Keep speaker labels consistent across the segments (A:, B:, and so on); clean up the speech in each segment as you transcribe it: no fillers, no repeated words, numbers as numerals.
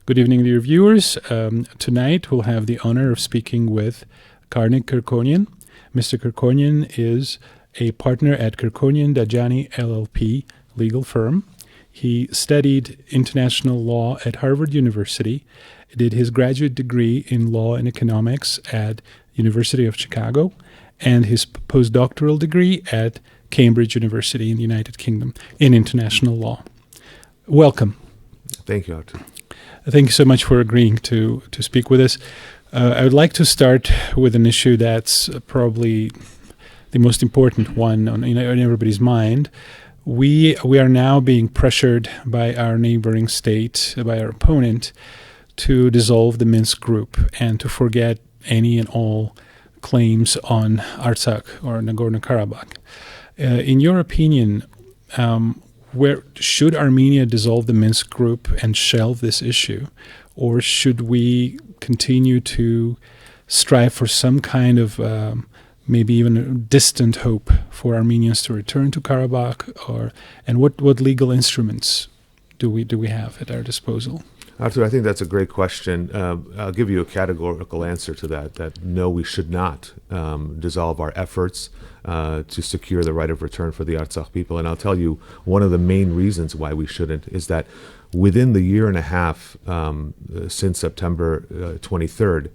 A: Good evening, dear viewers. Tonight we'll have the honor of speaking with Karnig Kerkonian. Mr. Kerkonian is a partner at Kerkonian Dajani LLP legal firm. He studied international law at Harvard University, did his graduate degree in law and economics at University of Chicago, and his postdoctoral degree at Cambridge University in the United Kingdom in international law. Welcome.
B: Thank you, Artur.
A: Thank you so much for agreeing to speak with us. I would like to start with an issue that's probably the most important one in everybody's mind. We are now being pressured by our neighboring state, by our opponent, to dissolve the Minsk group and to forget any and all claims on Artsakh or Nagorno-Karabakh. In your opinion, where should Armenia dissolve the Minsk group and shelve this issue, or should we continue to strive for some kind of maybe even a distant hope for Armenians to return to Karabakh, and what legal instruments do we have at our disposal?
B: Artur, I think that's a great question. I'll give you a categorical answer to that no, we should not dissolve our efforts to secure the right of return for the Artsakh people. And I'll tell you, one of the main reasons why we shouldn't is that within the year and a half since September 23rd,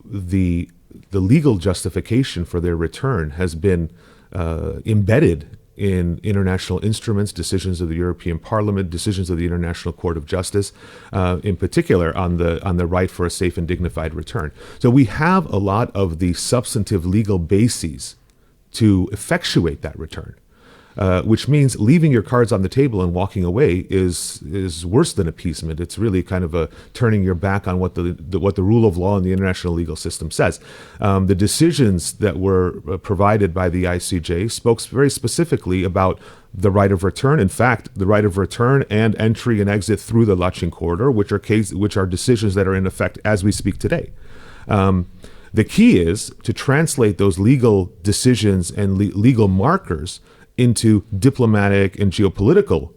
B: the legal justification for their return has been embedded in international instruments, decisions of the European Parliament, decisions of the International Court of Justice, in particular on the right for a safe and dignified return. So we have a lot of the substantive legal bases to effectuate that return, which means leaving your cards on the table and walking away is worse than appeasement. It's really kind of a turning your back on what the rule of law and the international legal system says. The decisions that were provided by the ICJ spoke very specifically about the right of return. In fact, the right of return and entry and exit through the Lachin corridor, which are decisions that are in effect as we speak today. The key is to translate those legal decisions and legal markers into diplomatic and geopolitical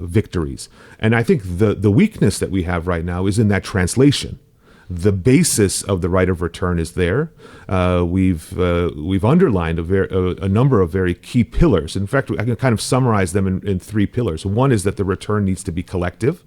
B: victories. And I think the weakness that we have right now is in that translation. The basis of the right of return is there. We've underlined a number of very key pillars. In fact, I can kind of summarize them in three pillars. One is that the return needs to be collective.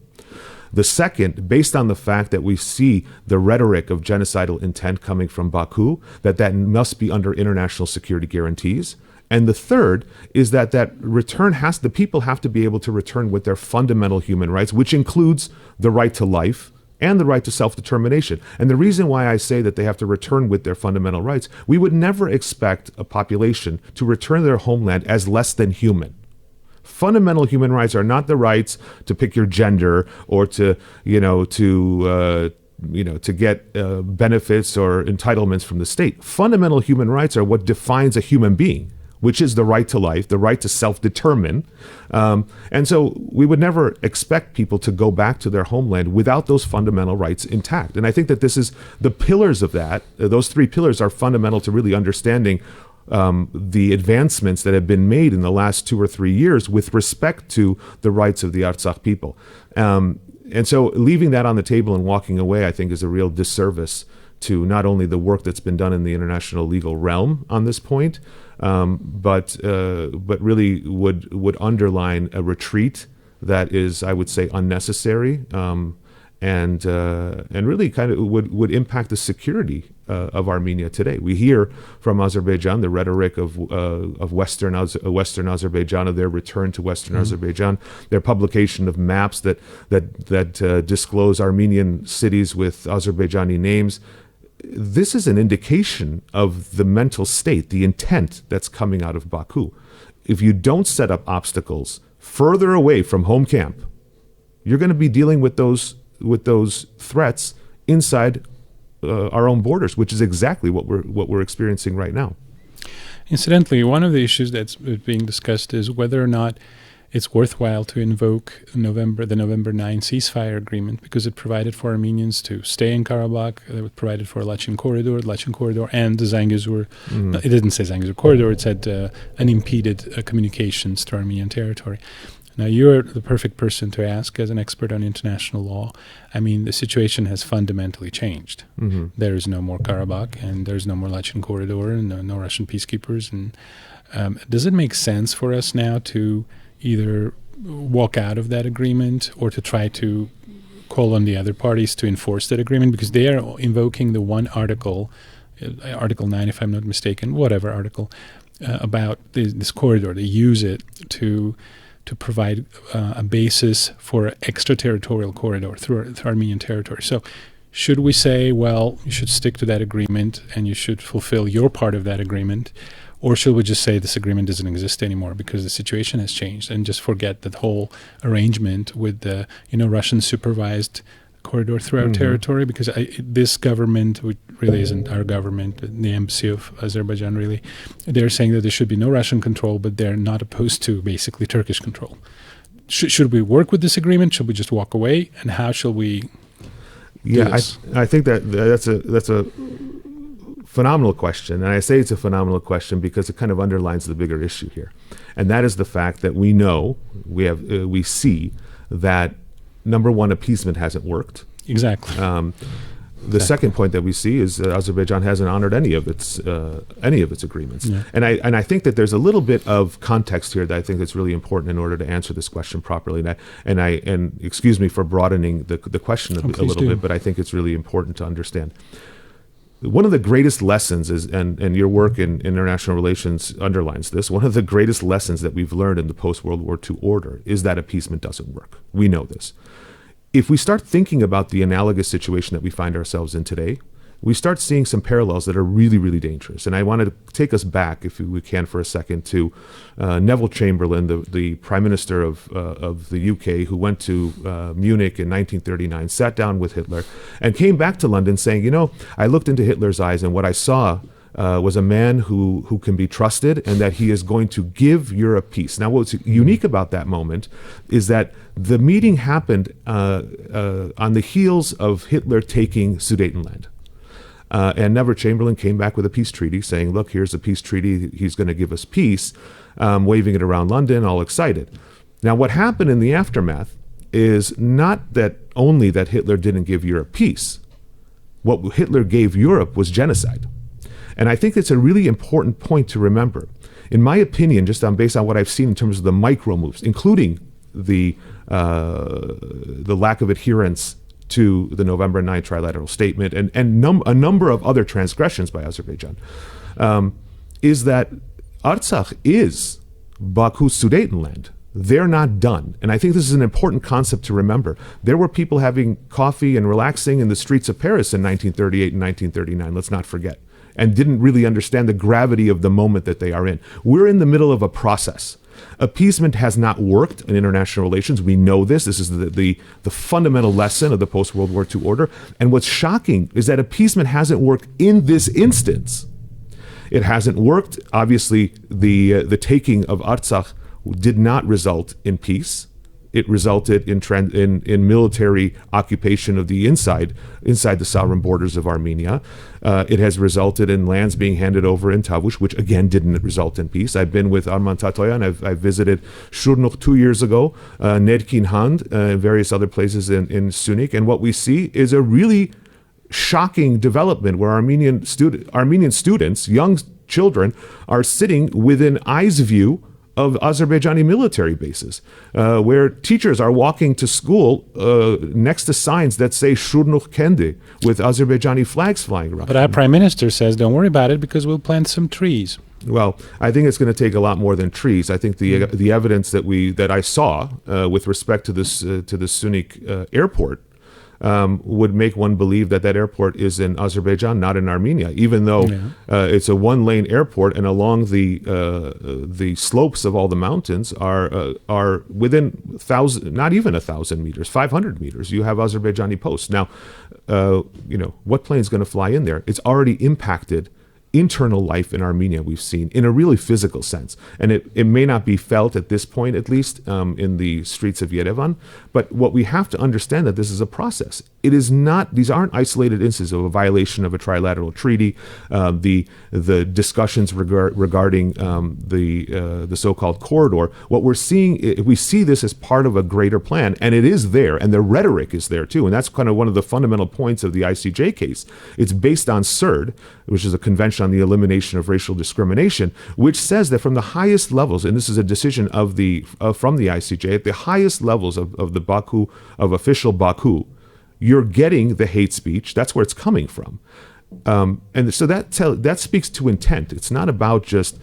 B: The second, based on the fact that we see the rhetoric of genocidal intent coming from Baku, that must be under international security guarantees. And the third is that return the people have to be able to return with their fundamental human rights, which includes the right to life and the right to self-determination. And the reason why I say that they have to return with their fundamental rights, we would never expect a population to return to their homeland as less than human. Fundamental human rights are not the rights to pick your gender or to get benefits or entitlements from the state. Fundamental human rights are what defines a human being, which is the right to life, the right to self-determine. And so we would never expect people to go back to their homeland without those fundamental rights intact. And I think that this is the pillars of that. Those three pillars are fundamental to really understanding the advancements that have been made in the last 2 or 3 years with respect to the rights of the Artsakh people. And so leaving that on the table and walking away, I think, is a real disservice to not only the work that's been done in the international legal realm on this point, but really would underline a retreat that is, I would say, unnecessary, and really kind of would impact the security of Armenia today. We hear from Azerbaijan the rhetoric of Western Azerbaijan, of their return to Western Azerbaijan, their publication of maps that disclose Armenian cities with Azerbaijani names. This is an indication of the mental state, the intent that's coming out of Baku. If you don't set up obstacles further away from home camp, you're going to be dealing with those threats inside our own borders, which is exactly what we're experiencing right now.
A: Incidentally, one of the issues that's being discussed is whether or not it's worthwhile to invoke the November 9 ceasefire agreement, because it provided for Armenians to stay in Karabakh. It provided for a Lachin corridor, and the Zangezur. It didn't say Zangezur corridor. It said unimpeded communications to Armenian territory. Now, you're the perfect person to ask as an expert on international law. I mean, the situation has fundamentally changed.
B: Mm-hmm.
A: There is no more Karabakh, and there's no more Lachen Corridor, and no Russian peacekeepers. And does it make sense for us now to either walk out of that agreement or to try to call on the other parties to enforce that agreement? Because they are invoking the one article, Article 9, if I'm not mistaken, whatever article, about this corridor. They use it to provide a basis for an extraterritorial corridor through Armenian territory. So should we say, well, you should stick to that agreement and you should fulfill your part of that agreement, or should we just say this agreement doesn't exist anymore because the situation has changed and just forget that whole arrangement with the Russian supervised corridor through our territory? Because this government, which really isn't our government, the embassy of Azerbaijan really, they're saying that there should be no Russian control, but they're not opposed to basically Turkish control. Should we work with this agreement? Should we just walk away? And how shall we do this?
B: I think that's a phenomenal question. And I say it's a phenomenal question because it kind of underlines the bigger issue here. And that is the fact that we see that number one, appeasement hasn't worked.
A: Exactly.
B: The second point that we see is that Azerbaijan hasn't honored any of its agreements. Yeah. And I think that there's a little bit of context here that I think is really important in order to answer this question properly. And excuse me for broadening the question a little bit, but I think it's really important to understand. One of the greatest lessons is, and your work in international relations underlines this, one of the greatest lessons that we've learned in the post-World War II order is that appeasement doesn't work. We know this. If we start thinking about the analogous situation that we find ourselves in today, we start seeing some parallels that are really, really dangerous. And I want to take us back, if we can for a second, to Neville Chamberlain, the Prime Minister of the UK, who went to Munich in 1939, sat down with Hitler, and came back to London saying, I looked into Hitler's eyes, and what I saw was a man who can be trusted, and that he is going to give Europe peace. Now, what's unique about that moment is that the meeting happened on the heels of Hitler taking Sudetenland. And Neville Chamberlain came back with a peace treaty saying, look, here's a peace treaty. He's going to give us peace, waving it around London, all excited. Now, what happened in the aftermath is not that only that Hitler didn't give Europe peace. What Hitler gave Europe was genocide. And I think it's a really important point to remember. In my opinion, just based on what I've seen in terms of the micro moves, including the lack of adherence to the November 9 trilateral statement and a number of other transgressions by Azerbaijan, is that Artsakh is Baku's Sudetenland. They're not done. And I think this is an important concept to remember. There were people having coffee and relaxing in the streets of Paris in 1938 and 1939, let's not forget, and didn't really understand the gravity of the moment that they are in. We're in the middle of a process. Appeasement has not worked in international relations. We know this. This is the fundamental lesson of the post-World War II order. And what's shocking is that appeasement hasn't worked in this instance. It hasn't worked. Obviously, the taking of Artsakh did not result in peace. It resulted in military occupation of the inside the sovereign borders of Armenia. It has resulted in lands being handed over in Tavush, which again didn't result in peace. I've been with Arman Tatoyan. I've visited Shurnukh 2 years ago, Nerkin Hand, various other places in Sunik, and what we see is a really shocking development where Armenian students, young children, are sitting within eyes view of Azerbaijani military bases, where teachers are walking to school next to signs that say Shurnukh Kendi with Azerbaijani flags flying around.
A: But our prime minister says, don't worry about it because we'll plant some trees.
B: Well, I think it's going to take a lot more than trees. I think the evidence that I saw with respect to this Sunik airport would make one believe that airport is in Azerbaijan, not in Armenia, even though it's a one-lane airport, and along the slopes of all the mountains are within not even 1,000 meters, 500 meters. You have Azerbaijani posts. Now, what plane is going to fly in there? It's already impacted internal life in Armenia we've seen in a really physical sense. And it may not be felt at this point, at least in the streets of Yerevan, but what we have to understand that this is a process. It is not, these aren't isolated instances of a violation of a trilateral treaty, the discussions regarding the so-called corridor. What we're seeing, we see this as part of a greater plan, and it is there, and the rhetoric is there too. And that's kind of one of the fundamental points of the ICJ case. It's based on CERD, which is a convention on the elimination of racial discrimination, which says that from the highest levels, and this is a decision of from the ICJ, at the highest levels of the Baku, of official Baku, you're getting the hate speech. That's where it's coming from. And so that speaks to intent. It's not about just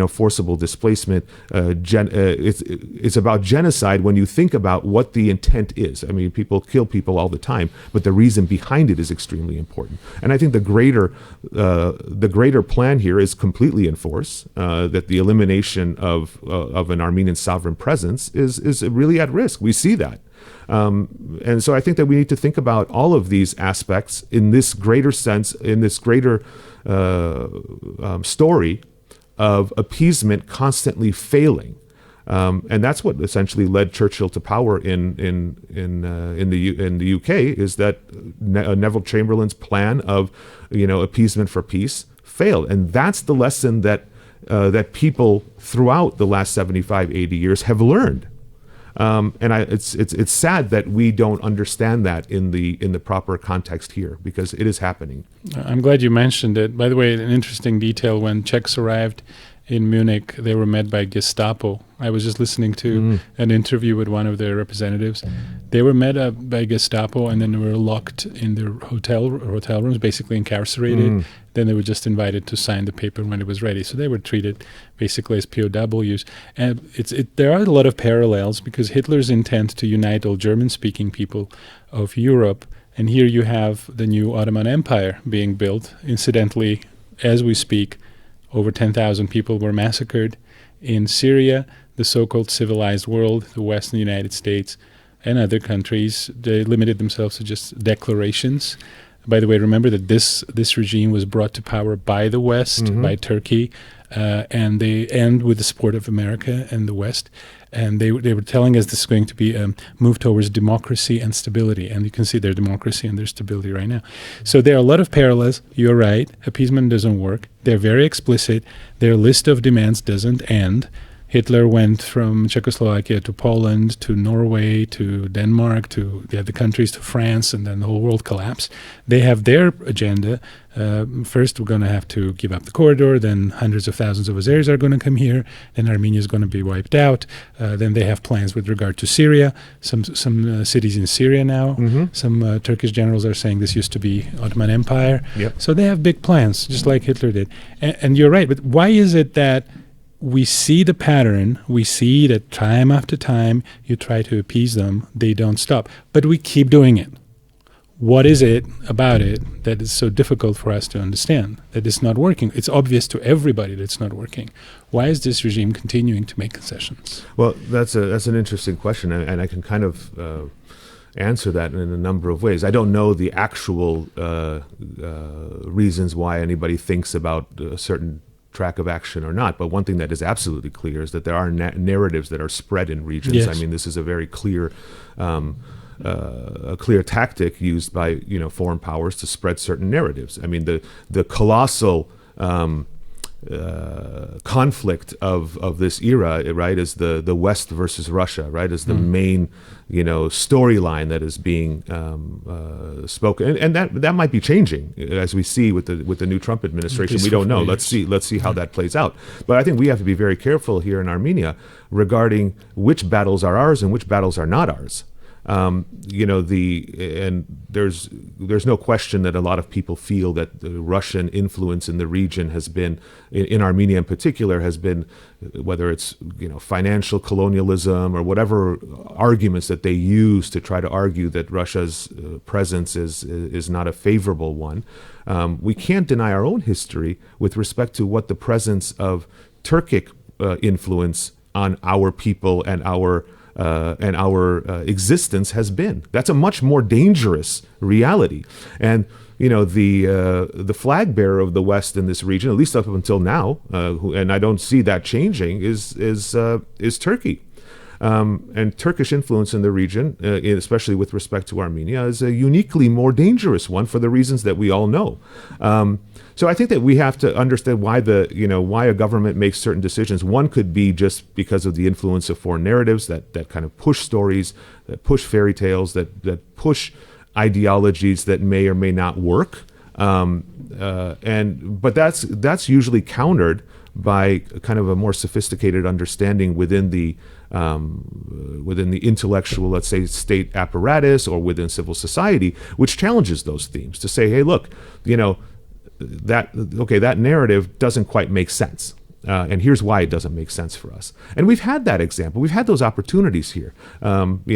B: forcible displacement. It's about genocide when you think about what the intent is. I mean, people kill people all the time, but the reason behind it is extremely important. And I think the greater plan here is completely in force. That the elimination of an Armenian sovereign presence is really at risk. We see that. And so I think that we need to think about all of these aspects in this greater sense, in this greater story of appeasement constantly failing. And that's what essentially led Churchill to power in the UK, is that Neville Chamberlain's plan of appeasement for peace failed. And that's the lesson that people throughout the last 75, 80 years have learned. And it's sad that we don't understand that in the proper context here, because it is happening.
A: I'm glad you mentioned it. By the way, an interesting detail: when Czechs arrived in Munich, they were met by Gestapo. I was just listening to an interview with one of their representatives. They were met by Gestapo, and then they were locked in their hotel rooms, basically incarcerated. Then they were just invited to sign the paper when it was ready. So they were treated basically as POWs. And there are a lot of parallels, because Hitler's intent to unite all German-speaking people of Europe, and here you have the new Ottoman Empire being built. Incidentally, as we speak, over 10,000 people were massacred in Syria. The so-called civilized world, the West and the United States and other countries, they limited themselves to just declarations. By the way, remember that this regime was brought to power by the West, by Turkey, and they end with the support of America and the West. And they were telling us this is going to be a move towards democracy and stability. And you can see their democracy and their stability right now. So there are a lot of parallels. You're right. Appeasement doesn't work. They're very explicit. Their list of demands doesn't end. Hitler went from Czechoslovakia to Poland to Norway to Denmark to the other countries to France, and then the whole world collapsed. They have their agenda. First, we're going to have to give up the corridor. Then hundreds of thousands of Azeris are going to come here. Then Armenia is going to be wiped out. Then they have plans with regard to Syria. Some cities in Syria now. Some Turkish generals are saying this used to be Ottoman Empire. So they have big plans, just like Hitler did. And you're right. But why is it that we see the pattern, we see that time after time you try to appease them, they don't stop, but we keep doing it? What is it about it that is so difficult for us to understand, that it's not working? It's obvious to everybody that it's not working. Why is this regime continuing to make concessions?
B: Well, that's an interesting question, and I can kind of answer that in a number of ways. I don't know the actual reasons why anybody thinks about a certain track of action or not, but one thing that is absolutely clear is that there are narratives that are spread in regions.
A: Yes.
B: I mean, this is a very clear tactic used by foreign powers to spread certain narratives. I mean, the colossal conflict of this era, right, is the West versus Russia, right, is the main storyline that is being spoken, and that might be changing as we see with the new Trump administration. We don't know. Let's see how that plays out. But I think we have to be very careful here in Armenia regarding which battles are ours and which battles are not ours. And there's no question that a lot of people feel that the Russian influence in the region has been, in Armenia in particular, has been, whether it's financial colonialism or whatever arguments that they use to try to argue that Russia's presence is not a favorable one. We can't deny our own history with respect to what the presence of Turkic influence on our people and our existence has been. That's a much more dangerous reality. And the flag bearer of the West in this region, at least up until now, and I don't see that changing, is Turkey. And Turkish influence in the region, especially with respect to Armenia, is a uniquely more dangerous one for the reasons that we all know. So I think that we have to understand why why a government makes certain decisions. One could be just because of the influence of foreign narratives that kind of push stories, that push fairy tales, that push ideologies that may or may not work. But that's usually countered by kind of a more sophisticated understanding within the intellectual, let's say, state apparatus or within civil society, which challenges those themes to say, hey, look, that narrative doesn't quite make sense. And here's why it doesn't make sense for us. And we've had that example. We've had those opportunities here. You've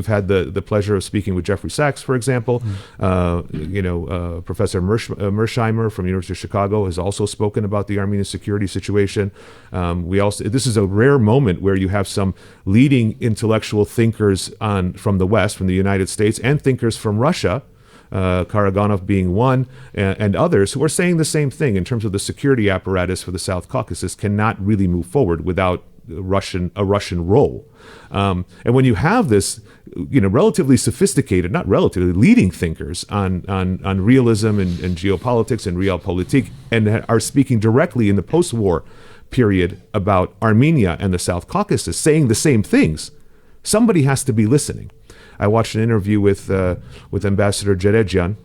B: had the pleasure of speaking with Jeffrey Sachs, for example. Professor Mersheimer from the University of Chicago has also spoken about the Armenian security situation. This is a rare moment where you have some leading intellectual thinkers from the West, from the United States, and thinkers from Russia, Karaganov being one, and others who are saying the same thing in terms of the security apparatus for the South Caucasus cannot really move forward without a Russian role. And when you have this, relatively sophisticated, not relatively, leading thinkers on realism and geopolitics and realpolitik, and are speaking directly in the post-war period about Armenia and the South Caucasus, saying the same things, somebody has to be listening. I watched an interview with Ambassador Geregian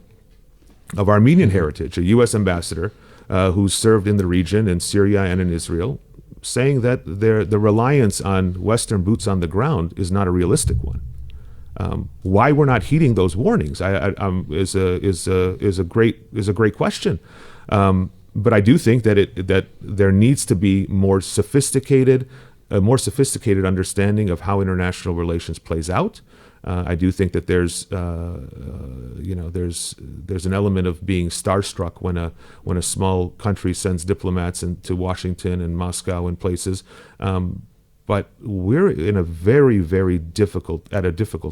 B: of Armenian heritage, a U.S. ambassador who served in the region, in Syria and in Israel, saying that the reliance on Western boots on the ground is not a realistic one. Why we're not heeding those warnings is a great question. But I do think that there needs to be a more sophisticated understanding of how international relations plays out. I do think that there's an element of being starstruck when a small country sends diplomats to Washington and Moscow and places. But we're in a very, very difficult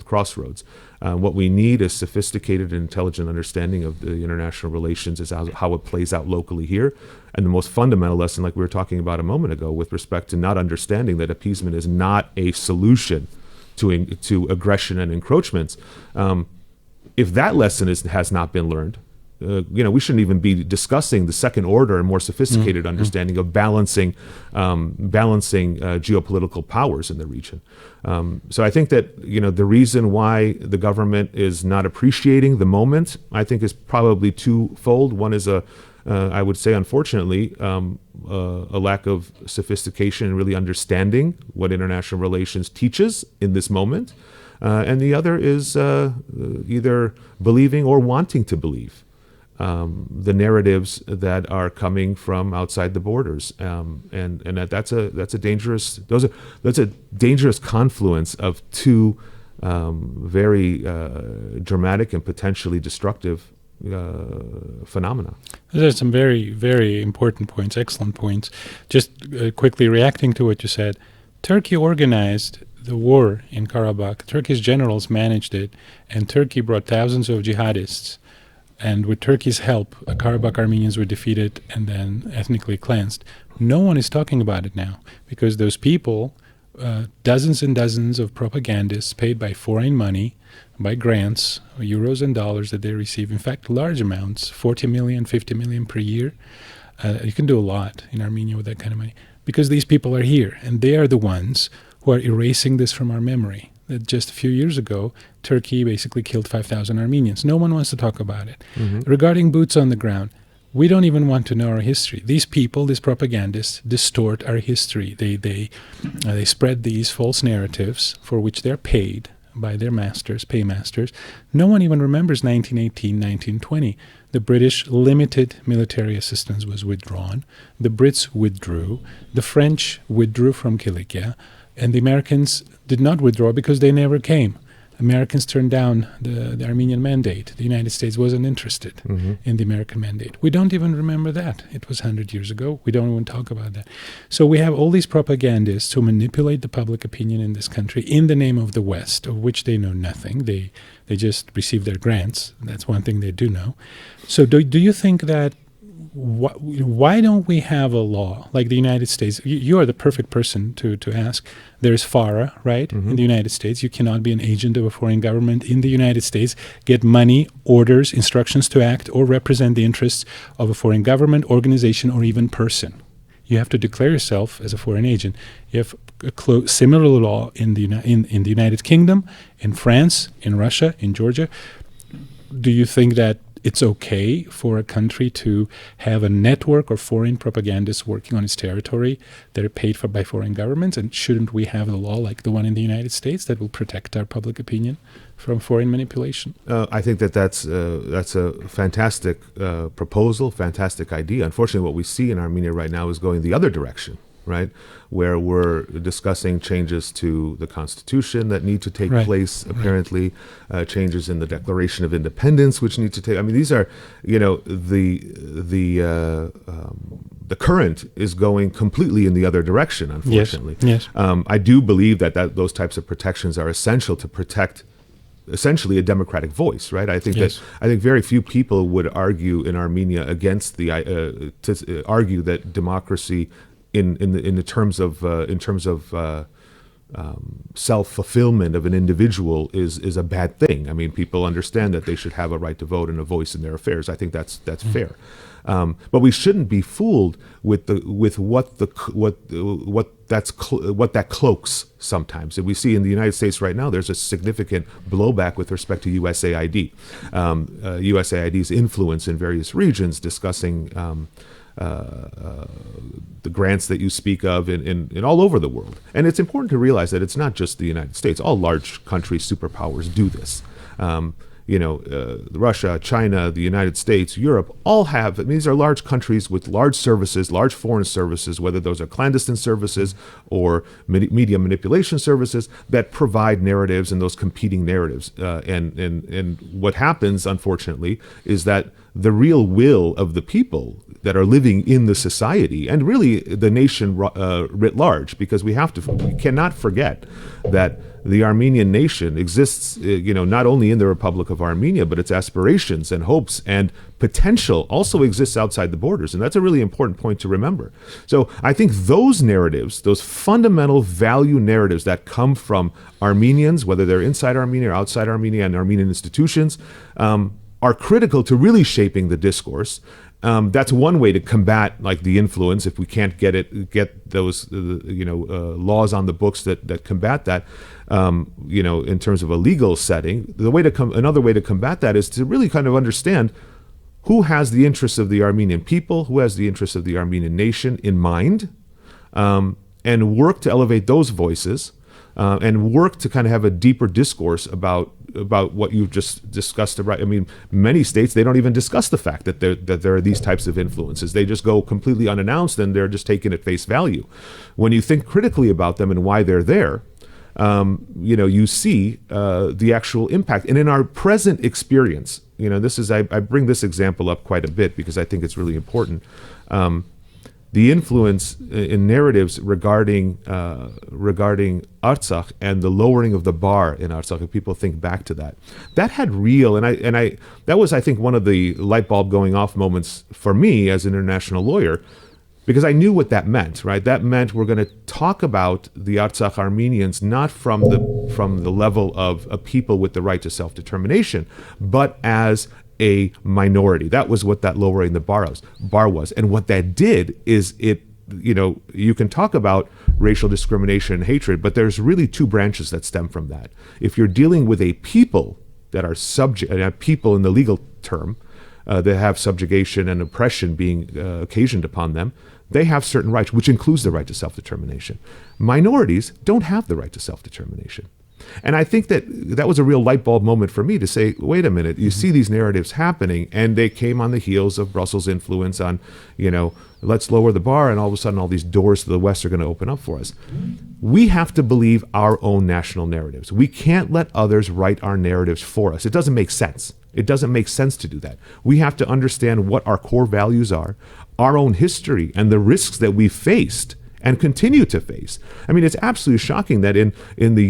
B: crossroads. What we need is sophisticated and intelligent understanding of the international relations, is how it plays out locally here. And the most fundamental lesson, like we were talking about a moment ago, with respect to not understanding that appeasement is not a solution to aggression and encroachments. If that lesson has not been learned, we shouldn't even be discussing the second order and more sophisticated understanding of balancing geopolitical powers in the region. So I think that the reason why the government is not appreciating the moment, I think, is probably twofold. One is I would say, unfortunately, a lack of sophistication and really understanding what international relations teaches in this moment. And the other is either believing or wanting to believe the narratives that are coming from outside the borders. And that's a dangerous confluence of two very dramatic and potentially destructive phenomena.
A: Those are some very, very important points, excellent points. Just quickly reacting to what you said, Turkey organized the war in Karabakh. Turkish generals managed it, and Turkey brought thousands of jihadists. And with Turkey's help, Karabakh Armenians were defeated and then ethnically cleansed. No one is talking about it now because those people, dozens and dozens of propagandists paid by foreign money, by grants, euros and dollars that they receive, in fact, large amounts, 40 million, 50 million per year. You can do a lot in Armenia with that kind of money because these people are here, and they are the ones who are erasing this from our memory. That just a few years ago, Turkey basically killed 5,000 Armenians. No one wants to talk about it. Regarding boots on the ground, we don't even want to know our history. These people, these propagandists, distort our history. They spread these false narratives for which they're paid by their masters, paymasters. No one even remembers 1918, 1920. The British limited military assistance was withdrawn. The Brits withdrew. The French withdrew from Kilikia. And the Americans did not withdraw because they never came. Americans turned down the Armenian mandate. The United States wasn't interested in the American mandate. We don't even remember that. It was 100 years ago. We don't even talk about that. So we have all these propagandists who manipulate the public opinion in this country in the name of the West, of which they know nothing. They just receive their grants. That's one thing they do know. So do you think that why don't we have a law like the United States? You are the perfect person to ask. There's FARA, right, in the United States. You cannot be an agent of a foreign government in the United States, get money, orders, instructions to act, or represent the interests of a foreign government, organization, or even person. You have to declare yourself as a foreign agent. You have a similar law in the United Kingdom, in France, in Russia, in Georgia. Do you think that it's okay for a country to have a network of foreign propagandists working on its territory that are paid for by foreign governments? And shouldn't we have a law like the one in the United States that will protect our public opinion from foreign manipulation?
B: I think that's a fantastic proposal, fantastic idea. Unfortunately, what we see in Armenia right now is going the other direction, right? Where we're discussing changes to the constitution that need to take place, apparently, changes in the Declaration of Independence, which need to take. I mean, these are, the current is going completely in the other direction, unfortunately.
A: Yes.
B: I do believe that those types of protections are essential to protect essentially a democratic voice, right? I think I think very few people would argue in Armenia against to argue that democracy in terms of self-fulfillment of an individual is a bad thing. I mean, people understand that they should have a right to vote and a voice in their affairs. I think that's fair. But we shouldn't be fooled with what that cloaks sometimes. And we see in the United States right now, there's a significant blowback with respect to USAID. USAID's influence in various regions, discussing the grants that you speak of in all over the world. And it's important to realize that it's not just the United States. All large countries, superpowers, do this. Russia, China, the United States, Europe, all have, these are large countries with large services, large foreign services, whether those are clandestine services or media manipulation services that provide narratives and those competing narratives. And what happens, unfortunately, is that the real will of the people that are living in the society and really the nation writ large, because we cannot forget that the Armenian nation exists, not only in the Republic of Armenia, but its aspirations and hopes and potential also exists outside the borders. And that's a really important point to remember. So I think those narratives, those fundamental value narratives that come from Armenians, whether they're inside Armenia or outside Armenia and Armenian institutions, are critical to really shaping the discourse. That's one way to combat the influence if we can't get those laws on the books that combat that. In terms of a legal setting, another way to combat that is to really kind of understand who has the interests of the Armenian people, who has the interests of the Armenian nation in mind, and work to elevate those voices, and work to kind of have a deeper discourse about what you've just discussed. I mean, many states, they don't even discuss the fact that there are these types of influences. They just go completely unannounced and they're just taken at face value. When you think critically about them and why they're there, you see the actual impact. And in our present experience, I bring this example up quite a bit because I think it's really important. The influence in narratives regarding Artsakh and the lowering of the bar in Artsakh, if people think back to that had real, that was, I think, one of the light bulb going off moments for me as an international lawyer, because I knew what that meant, right? That meant we're going to talk about the Artsakh Armenians not from the level of a people with the right to self-determination, but as a minority. That was what that lowering the bar was. And what that did is you can talk about racial discrimination and hatred, but there's really two branches that stem from that. If you're dealing with a people that are people in the legal term, that have subjugation and oppression being occasioned upon them, they have certain rights, which includes the right to self-determination. Minorities don't have the right to self-determination. And I think that was a real light bulb moment for me to say, wait a minute, you see these narratives happening, and they came on the heels of Brussels' influence on, let's lower the bar, and all of a sudden all these doors to the West are going to open up for us. We have to believe our own national narratives. We can't let others write our narratives for us. It doesn't make sense. It doesn't make sense to do that. We have to understand what our core values are, our own history, and the risks that we've faced and continue to face. I mean, it's absolutely shocking that in the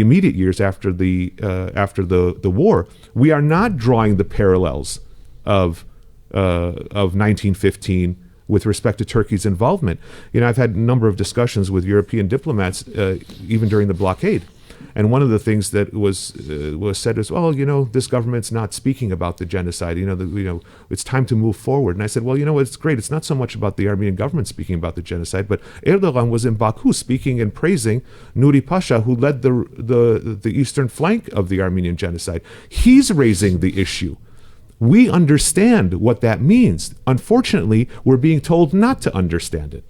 B: immediate years after the war, we are not drawing the parallels of 1915 with respect to Turkey's involvement. I've had a number of discussions with European diplomats, even during the blockade. And one of the things that was said is, well, this government's not speaking about the genocide. It's time to move forward. And I said, well, it's great. It's not so much about the Armenian government speaking about the genocide, but Erdogan was in Baku speaking and praising Nuri Pasha, who led the eastern flank of the Armenian genocide. He's raising the issue. We understand what that means. Unfortunately, we're being told not to understand it.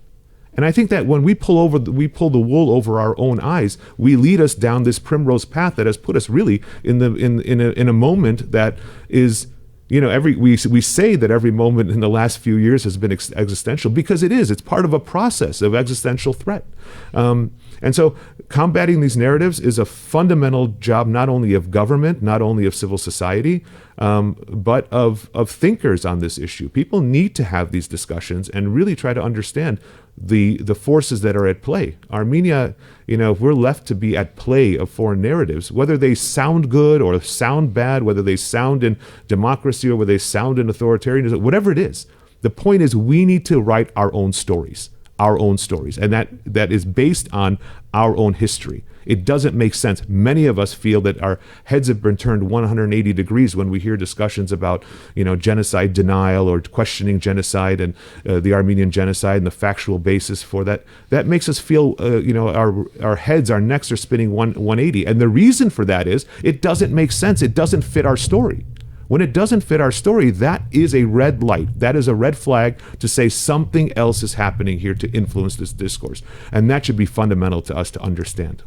B: And I think that when we pull the wool over our own eyes, we lead us down this primrose path that has put us really in a moment that is, we say that every moment in the last few years has been existential, because it is. It's part of a process of existential threat. And so combating these narratives is a fundamental job, not only of government, not only of civil society, but of thinkers on this issue. People need to have these discussions and really try to understand the forces that are at play. Armenia, if we're left to be at play of foreign narratives, whether they sound good or sound bad, whether they sound in democracy or whether they sound in authoritarianism, whatever it is, the point is we need to write our own stories. And that is based on our own history. It doesn't make sense. Many of us feel that our heads have been turned 180 degrees when we hear discussions about, genocide denial or questioning genocide and the Armenian genocide and the factual basis for that. That makes us feel, our heads, our necks are spinning 180. And the reason for that is it doesn't make sense. It doesn't fit our story. When it doesn't fit our story, that is a red light. That is a red flag to say something else is happening here to influence this discourse. And that should be fundamental to us to understand.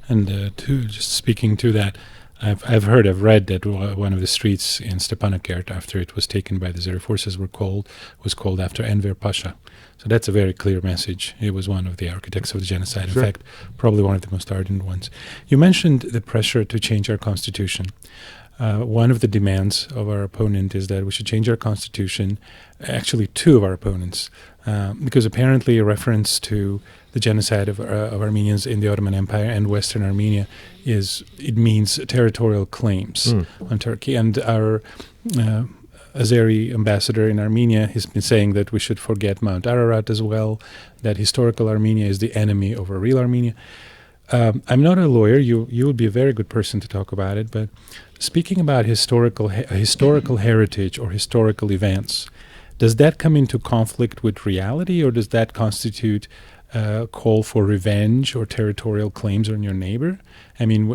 A: And just speaking to that, I've read that one of the streets in Stepanakert, after it was taken by the Azeri forces, was called after Enver Pasha. So that's a very clear message. He was one of the architects of the genocide.
B: Sure.
A: In fact, probably one of the most ardent ones. You mentioned the pressure to change our constitution. One of the demands of our opponent is that we should change our constitution, actually two of our opponents, because apparently a reference to the genocide of Armenians in the Ottoman Empire and Western Armenia means territorial claims on Turkey. And our Azeri ambassador in Armenia has been saying that we should forget Mount Ararat as well, that historical Armenia is the enemy over real Armenia. I'm not a lawyer. You would be a very good person to talk about it, but speaking about historical heritage or historical events, does that come into conflict with reality, or does that constitute a call for revenge or territorial claims on your neighbor? I mean,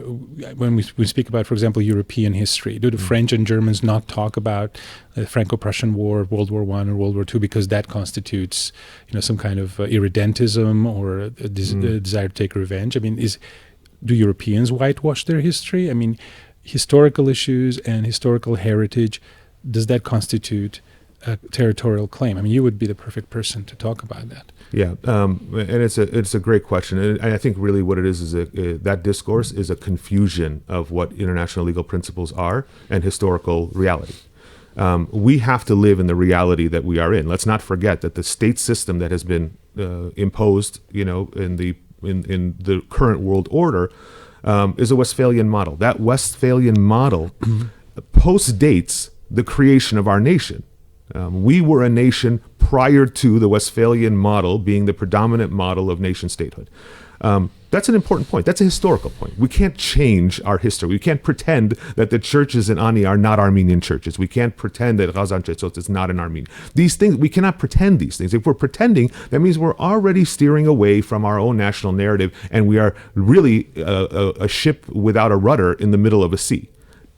A: when we speak about, for example, European history, do the French and Germans not talk about the Franco-Prussian War, World War I or World War II, because that constitutes, some kind of irredentism or a desire to take revenge? I mean, do Europeans whitewash their history? I mean, historical issues and historical heritage, does that constitute a territorial claim? I mean, you would be the perfect person to talk about that.
B: Yeah, and it's a great question, and I think really what it is that discourse is a confusion of what international legal principles are and historical reality. We have to live in the reality that we are in. Let's not forget that the state system that has been imposed, in the current world order, is a Westphalian model. That Westphalian model postdates the creation of our nation. We were a nation prior to the Westphalian model being the predominant model of nation statehood. That's an important point. That's a historical point. We can't change our history. We can't pretend that the churches in Ani are not Armenian churches. We can't pretend that Ghazan Chetsot is not an Armenian. These things, we cannot pretend these things. If we're pretending, that means we're already steering away from our own national narrative, and we are really a ship without a rudder in the middle of a sea.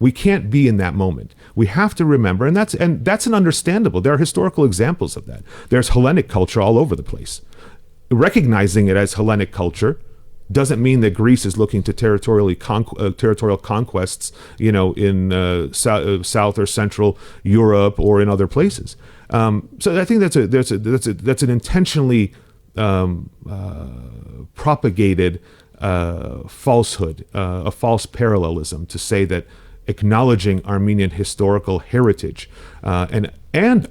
B: We can't be in that moment. We have to remember, and that's an understandable. There are historical examples of that. There's Hellenic culture all over the place. Recognizing it as Hellenic culture doesn't mean that Greece is looking to territorial conquests, in South or Central Europe or in other places. So I think that's an intentionally propagated falsehood, a false parallelism to say that acknowledging Armenian historical heritage and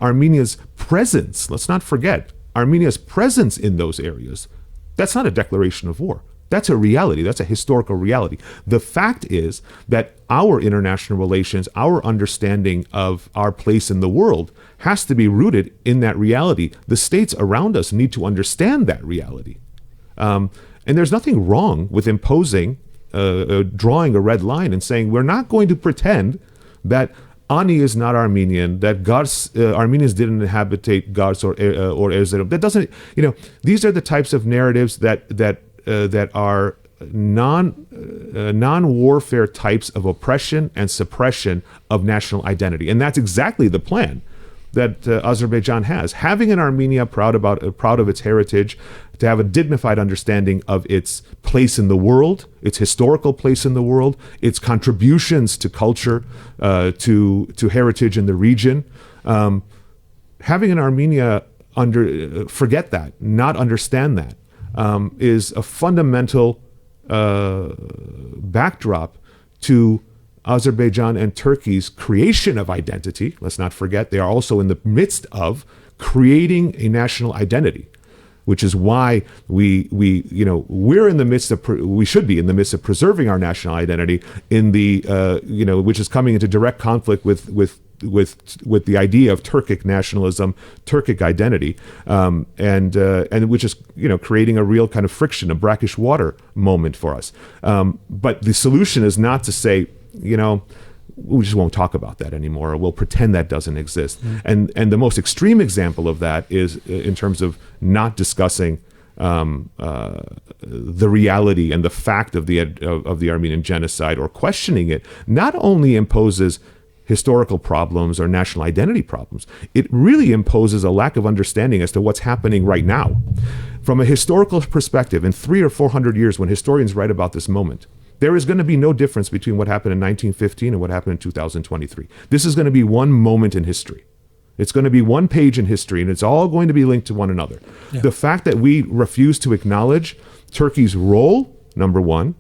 B: Armenia's presence. Let's not forget Armenia's presence in those areas. That's not a declaration of war. That's a reality. That's a historical reality. The fact is that our international relations, our understanding of our place in the world has to be rooted in that reality. The states around us need to understand that reality. And there's nothing wrong with imposing, drawing a red line and saying, we're not going to pretend that Ani is not Armenian, that Armenians didn't inhabitate Gars or Erzurum. That doesn't, these are the types of narratives that are non-warfare types of oppression and suppression of national identity. And that's exactly the plan that Azerbaijan has. Having an Armenia proud of its heritage, to have a dignified understanding of its place in the world, its historical place in the world, its contributions to culture, to heritage in the region. Having an Armenia forget that, not understand that, is a fundamental backdrop to Azerbaijan and Turkey's creation of identity. Let's not forget, they are also in the midst of creating a national identity, which is why we should be in the midst of preserving our national identity which is coming into direct conflict with the idea of Turkic nationalism, Turkic identity, and which is creating a real kind of friction, a brackish water moment for us. But the solution is not to say, we just won't talk about that anymore, or we'll pretend that doesn't exist. And the most extreme example of that is in terms of not discussing the reality and the fact of the Armenian genocide, or questioning it, not only imposes historical problems or national identity problems, it really imposes a lack of understanding as to what's happening right now. From a historical perspective, in 300 or 400 years, when historians write about this moment, there is going to be no difference between what happened in 1915 and what happened in 2023. This is going to be one moment in history. It's going to be one page in history, and it's all going to be linked to one another. Yeah. The fact that we refuse to acknowledge Turkey's role, number one,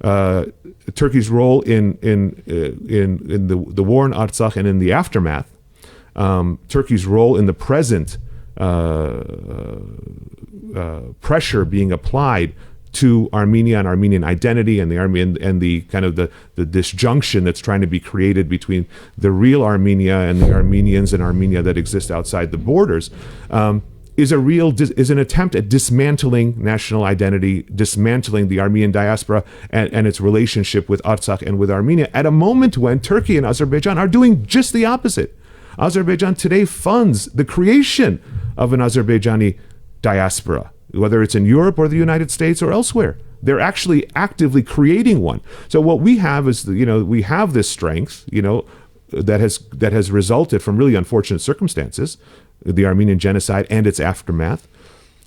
B: Turkey's role in the war in Artsakh and in the aftermath, Turkey's role in the present pressure being applied to Armenia and Armenian identity, and the Armenian and the kind of the disjunction that's trying to be created between the real Armenia and the Armenians in Armenia that exist outside the borders, is an attempt at dismantling national identity, dismantling the Armenian diaspora and its relationship with Artsakh and with Armenia, at a moment when Turkey and Azerbaijan are doing just the opposite. Azerbaijan today funds the creation of an Azerbaijani diaspora, whether it's in Europe or the United States or elsewhere. They're actually actively creating one. So what we have is, we have this strength, that has resulted from really unfortunate circumstances, the Armenian genocide and its aftermath,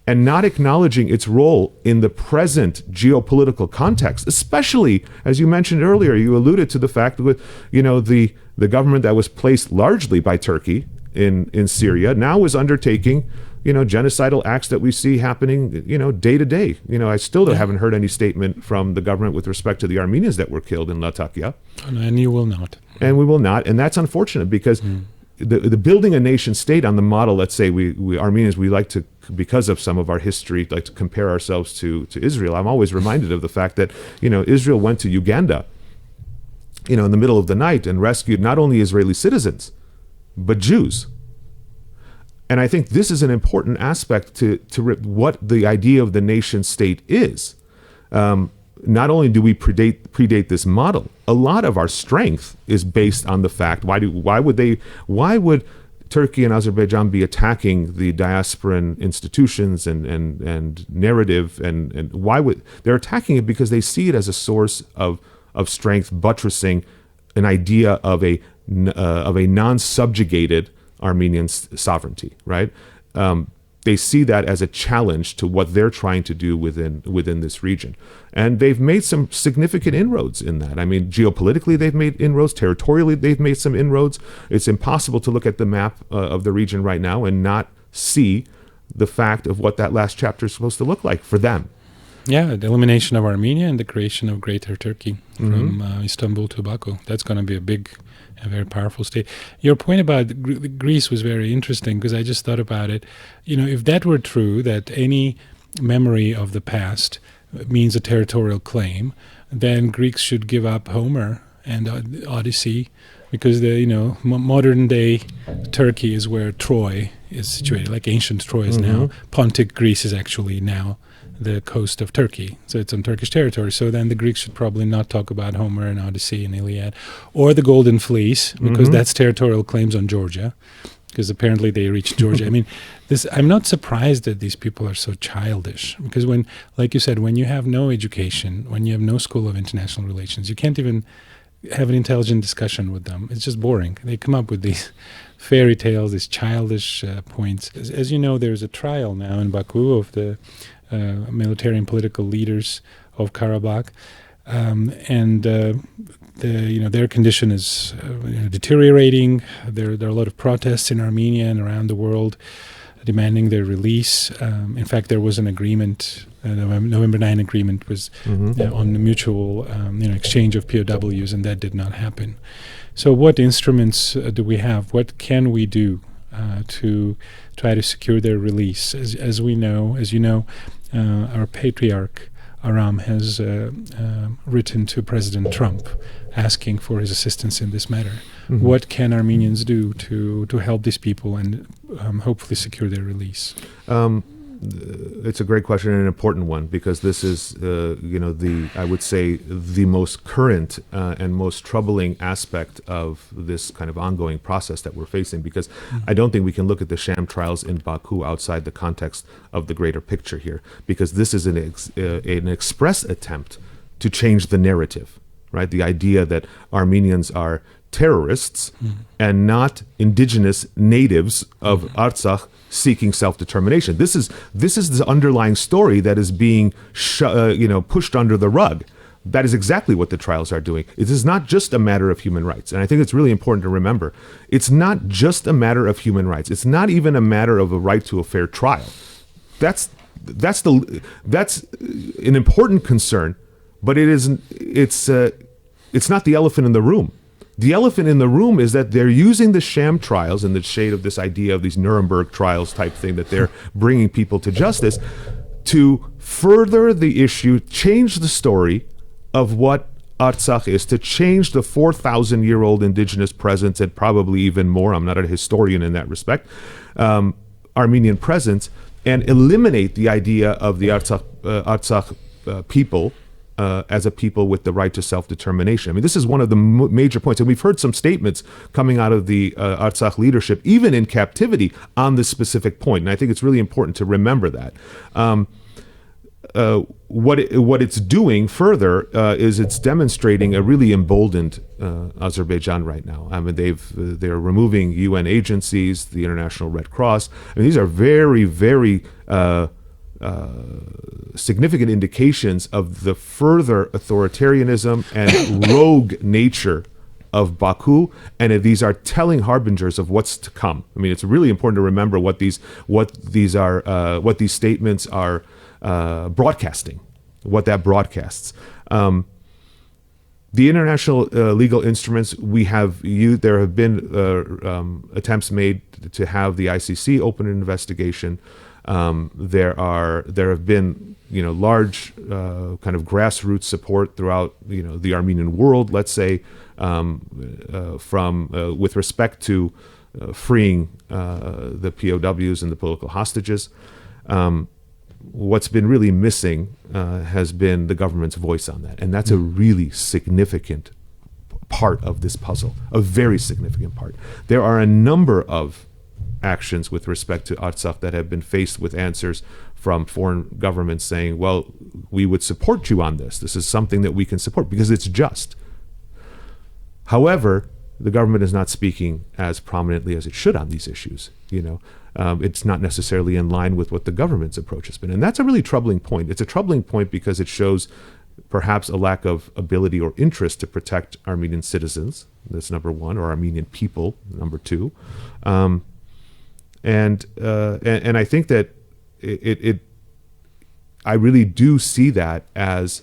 B: and not acknowledging its role in the present geopolitical context, especially, as you mentioned earlier, you alluded to the fact that the government that was placed largely by Turkey in Syria now is undertaking genocidal acts that we see happening, day to day. I still haven't heard any statement from the government with respect to the Armenians that were killed in Latakia.
A: And you will not.
B: And we will not. And that's unfortunate, because the building a nation state on the model, let's say we Armenians, we like to, because of some of our history, like to compare ourselves to Israel. I'm always reminded of the fact that, Israel went to Uganda, in the middle of the night and rescued not only Israeli citizens, but Jews. And I think this is an important aspect to what the idea of the nation state is. Not only do we predate this model, a lot of our strength is based on the fact, why would Turkey and Azerbaijan be attacking the diasporan institutions and narrative, and why would they're attacking it? Because they see it as a source of strength, buttressing an idea of a non-subjugated Armenian sovereignty, right? they see that as a challenge to what they're trying to do within this region. And they've made some significant inroads in that. I mean, geopolitically, they've made inroads. Territorially, they've made some inroads. It's impossible to look at the map of the region right now and not see the fact of what that last chapter is supposed to look like for them.
A: Yeah, the elimination of Armenia and the creation of Greater Turkey from Istanbul to Baku. That's going to be a very powerful state. Your point about Greece was very interesting, because I just thought about it. You know, if that were true, that any memory of the past means a territorial claim, then Greeks should give up Homer and the Odyssey, because the modern day Turkey is where Troy is situated, like ancient Troy is now. Pontic Greece is actually now the coast of Turkey, so it's on Turkish territory. So then the Greeks should probably not talk about Homer and Odyssey and Iliad, or the Golden Fleece, because that's territorial claims on Georgia, because apparently they reached Georgia. I mean, I'm not surprised that these people are so childish, because when, like you said, when you have no education, when you have no school of international relations, you can't even have an intelligent discussion with them. It's just boring. They come up with these fairy tales, these childish points. As you know, there's a trial now in Baku of the military and political leaders of Karabakh, and their condition is deteriorating. There are a lot of protests in Armenia and around the world demanding their release. In fact, there was an agreement, November 9 agreement was on the mutual exchange of POWs, and that did not happen. So what instruments do we have? What can we do to try to secure their release? As you know, our patriarch Aram has written to President Trump asking for his assistance in this matter. What can Armenians do to help these people and hopefully secure their release?
B: It's a great question and an important one, because this is, I would say, the most current and most troubling aspect of this kind of ongoing process that we're facing, because I don't think we can look at the sham trials in Baku outside the context of the greater picture here, because this is an express attempt to change the narrative, right? The idea that Armenians are terrorists and not indigenous natives of Artsakh seeking self-determination. This is the underlying story that is being pushed under the rug. That is exactly what the trials are doing. It is not just a matter of human rights, and I think it's really important to remember. It's not just a matter of human rights. It's not even a matter of a right to a fair trial. That's an important concern, but it's not the elephant in the room. The elephant in the room is that they're using the sham trials in the shade of this idea of these Nuremberg trials type thing, that they're bringing people to justice to further the issue, change the story of what Artsakh is, to change the 4,000-year-old indigenous presence, and probably even more, I'm not a historian in that respect, Armenian presence, and eliminate the idea of the Artsakh people as a people with the right to self-determination. I mean, this is one of the major points. And we've heard some statements coming out of the Artsakh leadership, even in captivity, on this specific point. And I think it's really important to remember that. What it's doing further is it's demonstrating a really emboldened Azerbaijan right now. I mean, they're removing UN agencies, the International Red Cross. I mean, these are very, very significant indications of the further authoritarianism and rogue nature of Baku, and these are telling harbingers of what's to come. I mean, it's really important to remember what these statements are broadcasting, what that broadcasts. The international legal instruments we have used, there have been attempts made to have the ICC open an investigation. There have been large kind of grassroots support throughout the Armenian world, let's say, with respect to freeing the POWs and the political hostages. What's been really missing has been the government's voice on that, and that's a really significant part of this puzzle, a very significant part. There are a number of actions with respect to Artsakh that have been faced with answers from foreign governments saying, well, we would support you on this. This is something that we can support because it's just. However, the government is not speaking as prominently as it should on these issues. It's not necessarily in line with what the government's approach has been. And that's a really troubling point. It's a troubling point because it shows perhaps a lack of ability or interest to protect Armenian citizens. That's number one, or Armenian people, number two. And I think that I really do see that as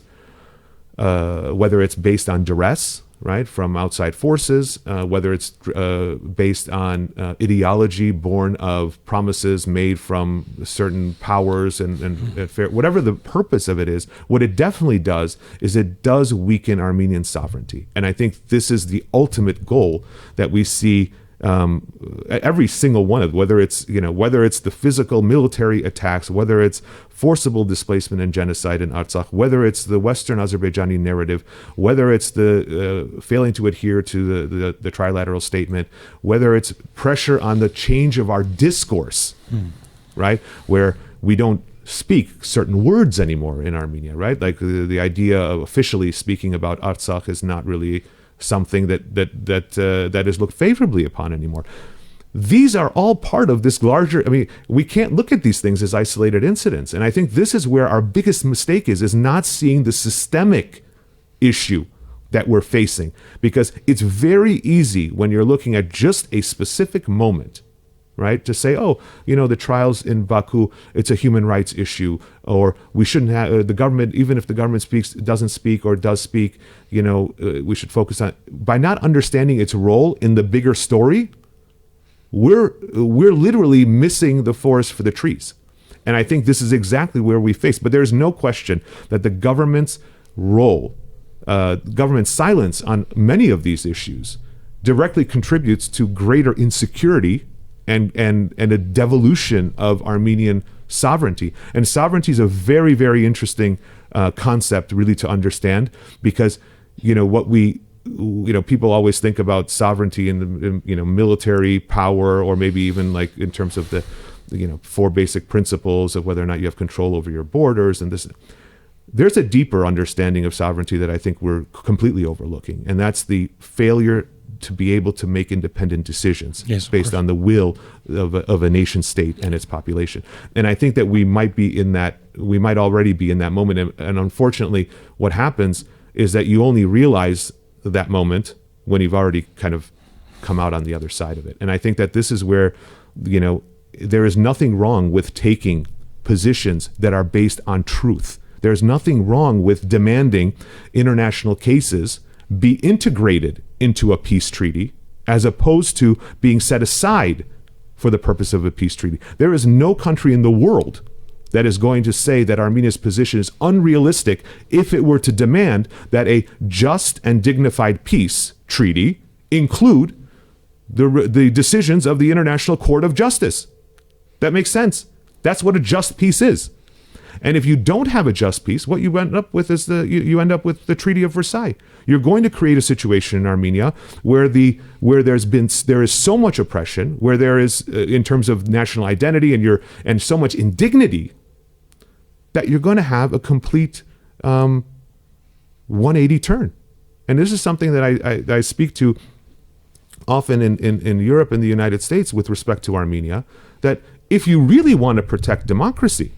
B: whether it's based on duress, right, from outside forces, whether it's based on ideology born of promises made from certain powers and fair, whatever the purpose of it is, what it definitely does is it does weaken Armenian sovereignty. And I think this is the ultimate goal that we see every single one of, whether it's the physical military attacks, whether it's forcible displacement and genocide in Artsakh, whether it's the Western Azerbaijani narrative, whether it's the failing to adhere to the trilateral statement, whether it's pressure on the change of our discourse, right, where we don't speak certain words anymore in Armenia, right? Like the idea of officially speaking about Artsakh is not really something that is looked favorably upon anymore. These are all part of this larger, we can't look at these things as isolated incidents. And I think this is where our biggest mistake is not seeing the systemic issue that we're facing. Because it's very easy when you're looking at just a specific moment, right, to say, the trials in Baku, it's a human rights issue, or we shouldn't have the government, even if the government doesn't speak or does speak, we should focus on. By not understanding its role in the bigger story, we're literally missing the forest for the trees. And I think this is exactly where we face. But there's no question that the government's role, government silence on many of these issues directly contributes to greater insecurity and a devolution of Armenian sovereignty. And sovereignty is a very, very interesting concept really to understand, because people always think about sovereignty in military power, or maybe even like in terms of the four basic principles of whether or not you have control over your borders and this. There's a deeper understanding of sovereignty that I think we're completely overlooking, and that's the failure to be able to make independent decisions based on the will of a nation state and its population. And I think that we might already be in that moment. And unfortunately, what happens is that you only realize that moment when you've already kind of come out on the other side of it. And I think that this is where, there is nothing wrong with taking positions that are based on truth. There's nothing wrong with demanding international cases be integrated into a peace treaty as opposed to being set aside for the purpose of a peace treaty. There is no country in the world that is going to say that Armenia's position is unrealistic if it were to demand that a just and dignified peace treaty include the decisions of the International Court of Justice. That makes sense. That's what a just peace is. And if you don't have a just peace, what you end up with is you end up with the Treaty of Versailles. You're going to create a situation in Armenia where there is so much oppression, where there is in terms of national identity and so much indignity, that you're going to have a complete 180 turn. And this is something that I speak to often in Europe and the United States with respect to Armenia, that if you really want to protect democracy,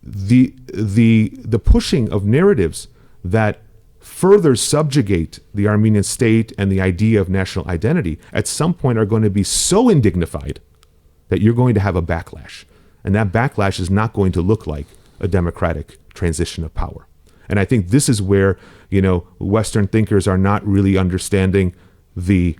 B: the pushing of narratives that further subjugate the Armenian state and the idea of national identity at some point are going to be so indignified that you're going to have a backlash. And that backlash is not going to look like a democratic transition of power. And I think this is where, Western thinkers are not really understanding the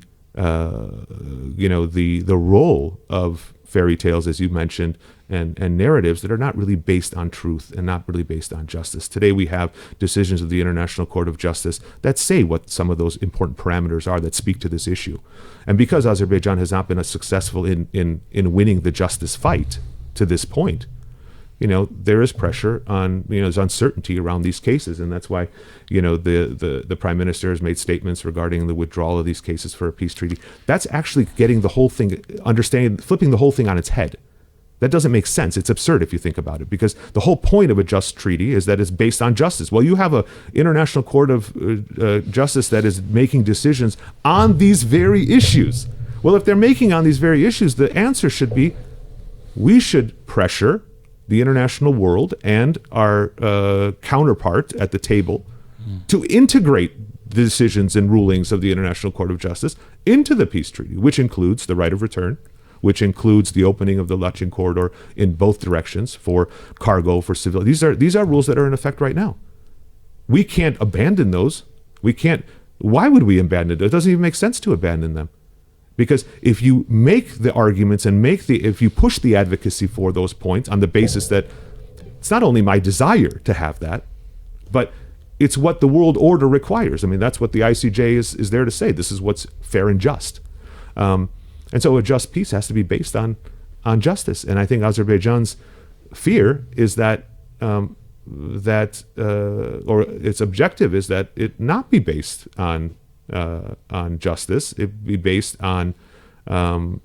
B: role of fairy tales, as you mentioned, and narratives that are not really based on truth and not really based on justice. Today we have decisions of the International Court of Justice that say what some of those important parameters are that speak to this issue. And because Azerbaijan has not been as successful in winning the justice fight to this point, there is pressure on, there's uncertainty around these cases. And that's why, the prime minister has made statements regarding the withdrawal of these cases for a peace treaty. That's actually getting the whole thing, flipping the whole thing on its head. That doesn't make sense. It's absurd if you think about it, because the whole point of a just treaty is that it's based on justice. Well, you have an international court of justice that is making decisions on these very issues. Well, if they're making on these very issues, the answer should be, we should pressure the international world and our counterpart at the table to integrate the decisions and rulings of the International Court of Justice into the peace treaty, which includes the right of return, which includes the opening of the Lachin corridor in both directions for cargo, for civil. These are rules that are in effect right now. We can't abandon those. We can't. Why would we abandon them? It doesn't even make sense to abandon them. Because if you make the arguments and if you push the advocacy for those points on the basis that it's not only my desire to have that, but it's what the world order requires. I mean, that's what the ICJ is there to say. This is what's fair and just. And so a just peace has to be based on justice. And I think Azerbaijan's fear is that or its objective is that it not be based on justice. It be based on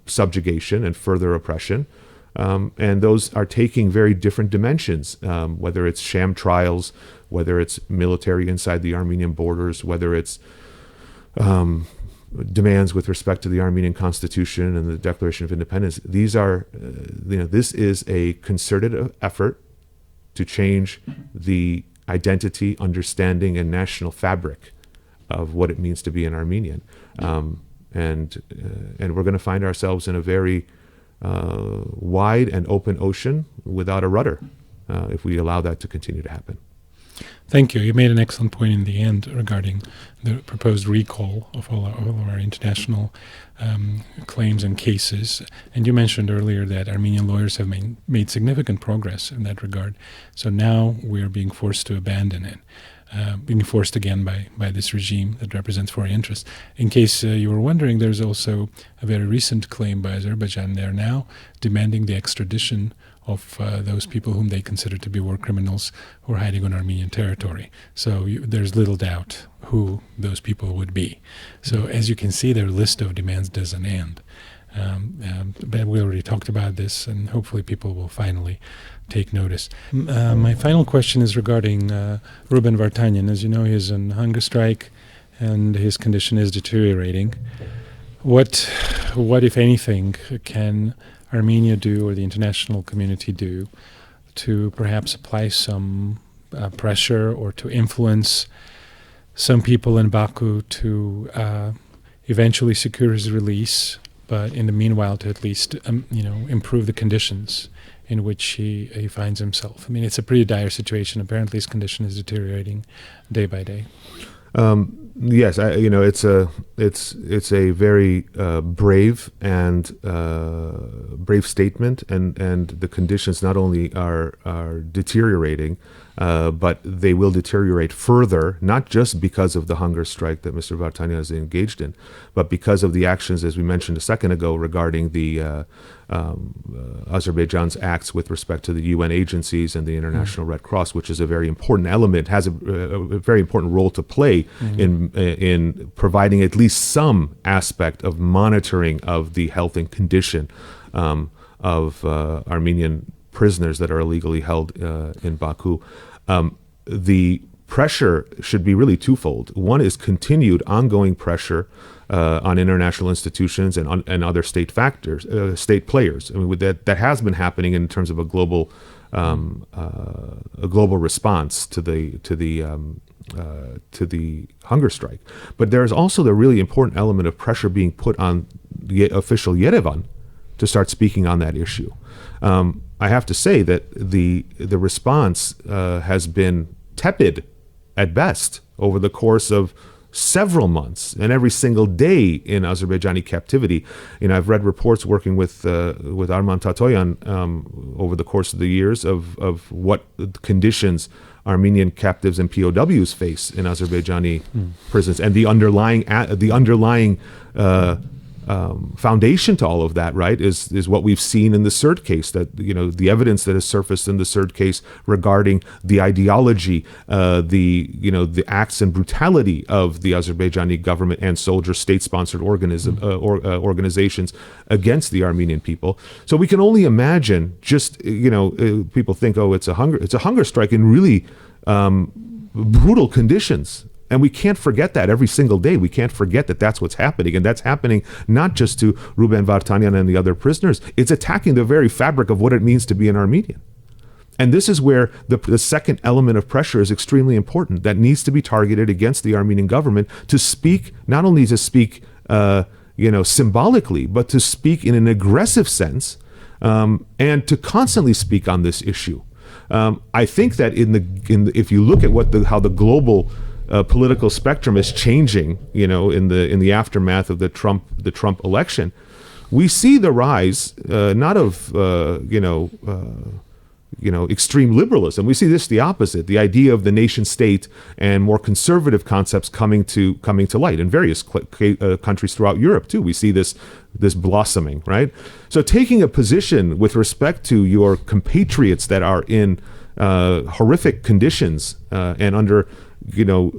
B: subjugation and further oppression. And those are taking very different dimensions, whether it's sham trials, whether it's military inside the Armenian borders, whether it's demands with respect to the Armenian Constitution and the Declaration of Independence. These are, this is a concerted effort to change the identity, understanding, and national fabric of what it means to be an Armenian. And we're going to find ourselves in a very wide and open ocean without a rudder if we allow that to continue to happen.
A: Thank you. You made an excellent point in the end regarding the proposed recall of all of our international claims and cases. And you mentioned earlier that Armenian lawyers have made significant progress in that regard. So now we're being forced to abandon it, being forced again by this regime that represents foreign interests. In case you were wondering, there's also a very recent claim by Azerbaijan. They're now demanding the extradition of those people whom they consider to be war criminals who are hiding on Armenian territory. So there's little doubt who those people would be. So as you can see, their list of demands doesn't end. But we already talked about this, and hopefully people will finally take notice. My final question is regarding Ruben Vartanian. As you know, he's on hunger strike, and his condition is deteriorating. What, if anything, can Armenia do, or the international community do, to perhaps apply some pressure or to influence some people in Baku to eventually secure his release, but in the meanwhile to at least improve the conditions in which he finds himself? I mean, it's a pretty dire situation. Apparently, his condition is deteriorating day by day.
B: Yes, it's a very brave and brave statement, and the conditions not only are deteriorating, but they will deteriorate further, not just because of the hunger strike that Mr. Vartanian is engaged in, but because of the actions, as we mentioned a second ago, regarding the Azerbaijan's acts with respect to the UN agencies and the International Red Cross, which is a very important element, has a very important role to play in providing at least some aspect of monitoring of the health and condition of Armenian prisoners that are illegally held in Baku. The pressure should be really twofold. One is continued ongoing pressure on international institutions and other state players. I mean, that has been happening in terms of a global response to the hunger strike. But there is also the really important element of pressure being put on the official Yerevan to start speaking on that issue. I have to say that the response has been tepid at best over the course of several months and every single day in Azerbaijani captivity. I've read reports working with Arman Tatoyan over the course of the years of what conditions Armenian captives and POWs face in Azerbaijani prisons, and the underlying foundation to all of that, right, is what we've seen in the SIRD case, that, the evidence that has surfaced in the SIRD case regarding the ideology, the acts and brutality of the Azerbaijani government and soldier state-sponsored organizations against the Armenian people. So we can only imagine, just, people think, oh, it's a hunger strike in really brutal conditions. And we can't forget that every single day. We can't forget that that's what's happening. And that's happening not just to Ruben Vartanian and the other prisoners. It's attacking the very fabric of what it means to be an Armenian. And this is where the second element of pressure is extremely important, that needs to be targeted against the Armenian government to speak, not only to speak, symbolically, but to speak in an aggressive sense, and to constantly speak on this issue. I think that if you look at how the global political spectrum is changing, in the aftermath of the Trump election, we see the rise not of extreme liberalism. We see this the opposite, the idea of the nation state and more conservative concepts coming to light in various countries throughout Europe too. We see this blossoming, right? So taking a position with respect to your compatriots that are in horrific conditions and under really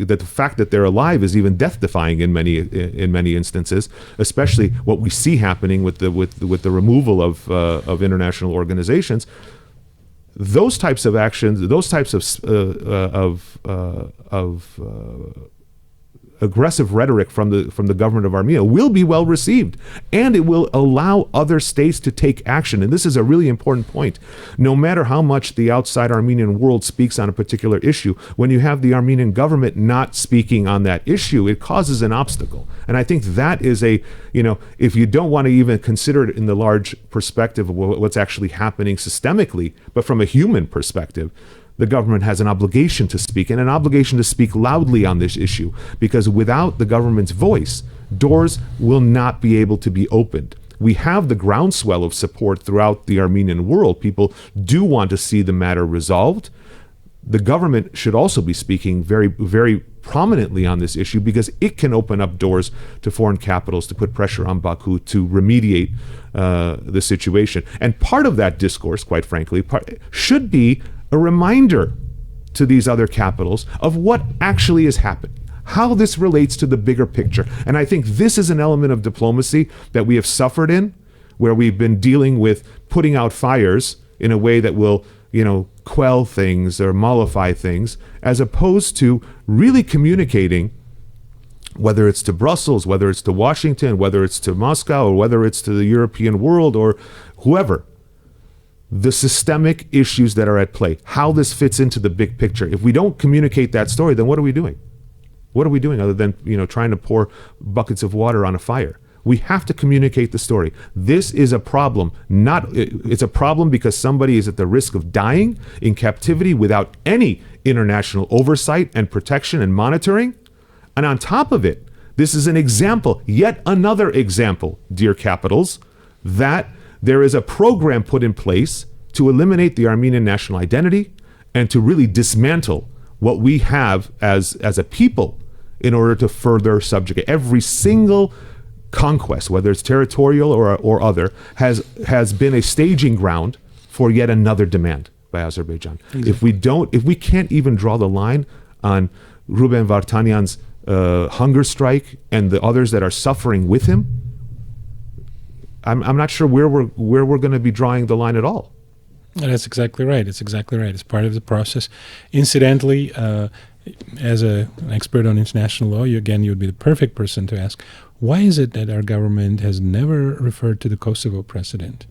B: that the fact that they're alive is even death-defying in many instances, especially what we see happening with the removal of international organizations. Those types of actions, those types of aggressive rhetoric from the government of Armenia will be well received, and it will allow other states to take action. And this is a really important point. No matter how much the outside Armenian world speaks on a particular issue, when you have the Armenian government not speaking on that issue, it causes an obstacle. And I think that is if you don't want to even consider it in the large perspective of what's actually happening systemically, but from a human perspective, the government has an obligation to speak, and an obligation to speak loudly on this issue, because without the government's voice, doors will not be able to be opened. We have the groundswell of support throughout the Armenian world. People do want to see the matter resolved. The government should also be speaking very, very prominently on this issue, because it can open up doors to foreign capitals to put pressure on Baku to remediate the situation. And part of that discourse, quite frankly, should be a reminder to these other capitals of what actually is happening, how this relates to the bigger picture. And I think this is an element of diplomacy that we have suffered in, where we've been dealing with putting out fires in a way that will, quell things or mollify things, as opposed to really communicating, whether it's to Brussels, whether it's to Washington, whether it's to Moscow, or whether it's to the European world or whoever, the systemic issues that are at play, how this fits into the big picture. If we don't communicate that story, then what are we doing? What are we doing other than, trying to pour buckets of water on a fire? We have to communicate the story. This is a problem. It's a problem because somebody is at the risk of dying in captivity without any international oversight and protection and monitoring. And on top of it, this is an example, yet another example, dear capitals, that there is a program put in place to eliminate the Armenian national identity and to really dismantle what we have as a people in order to further subjugate. Every single conquest, whether it's territorial or other, has been a staging ground for yet another demand by Azerbaijan. Exactly. If we can't even draw the line on Ruben Vartanian's hunger strike and the others that are suffering with him, I'm not sure where we're going to be drawing the line at all.
A: That's exactly right. It's exactly right. It's part of the process. Incidentally, as an expert on international law, you would be the perfect person to ask, why is it that our government has never referred to the Kosovo precedent?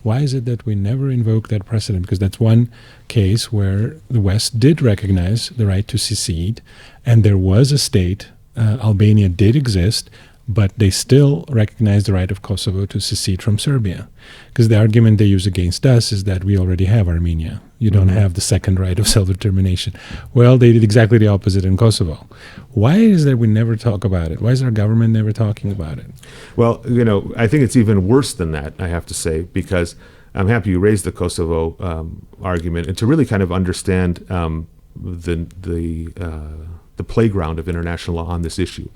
A: Why is it that we never invoke that precedent? Because that's one case where the West did recognize the right to secede, and there was a state, Albania did exist, but they still recognize the right of Kosovo to secede from Serbia. Because the argument they use against us is that we already have Armenia. You don't have the second right of self-determination. Well, they did exactly the opposite in Kosovo. Why is that we never talk about it? Why is our government never talking about it?
B: Well, I think it's even worse than that, I have to say, because I'm happy you raised the Kosovo argument, and to really kind of understand the the playground of international law on this issue.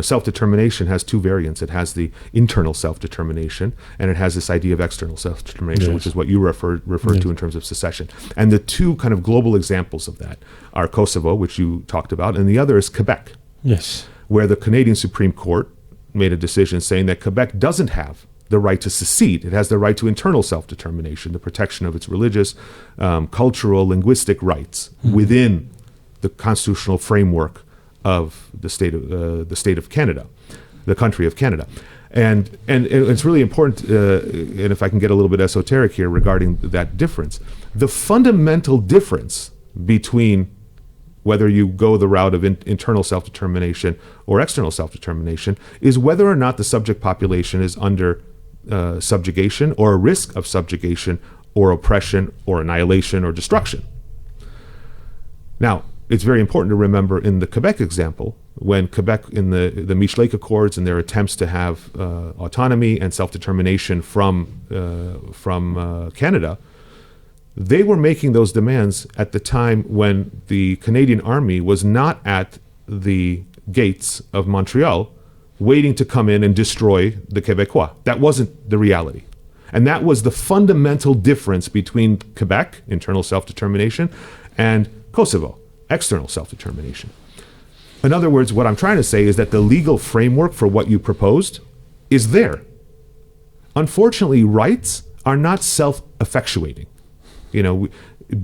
B: Self-determination has two variants. It has the internal self-determination, and it has this idea of external self-determination, which is what you referred to in terms of secession. And the two kind of global examples of that are Kosovo, which you talked about, and the other is Quebec.
A: Yes.
B: Where the Canadian Supreme Court made a decision saying that Quebec doesn't have the right to secede. It has the right to internal self-determination, the protection of its religious, cultural, linguistic rights within the constitutional framework of the state of Canada, the country of Canada. And it's really important, and if I can get a little bit esoteric here regarding that difference, the fundamental difference between whether you go the route of internal self-determination or external self-determination is whether or not the subject population is under subjugation or a risk of subjugation or oppression or annihilation or destruction. Now, it's very important to remember in the Quebec example, when Quebec in the Michelet Accords and their attempts to have autonomy and self-determination from Canada, they were making those demands at the time when the Canadian Army was not at the gates of Montreal waiting to come in and destroy the Québécois. That wasn't the reality. And that was the fundamental difference between Quebec, internal self-determination, and Kosovo, external self-determination. In other words, what I'm trying to say is that the legal framework for what you proposed is there. Unfortunately, rights are not self-effectuating.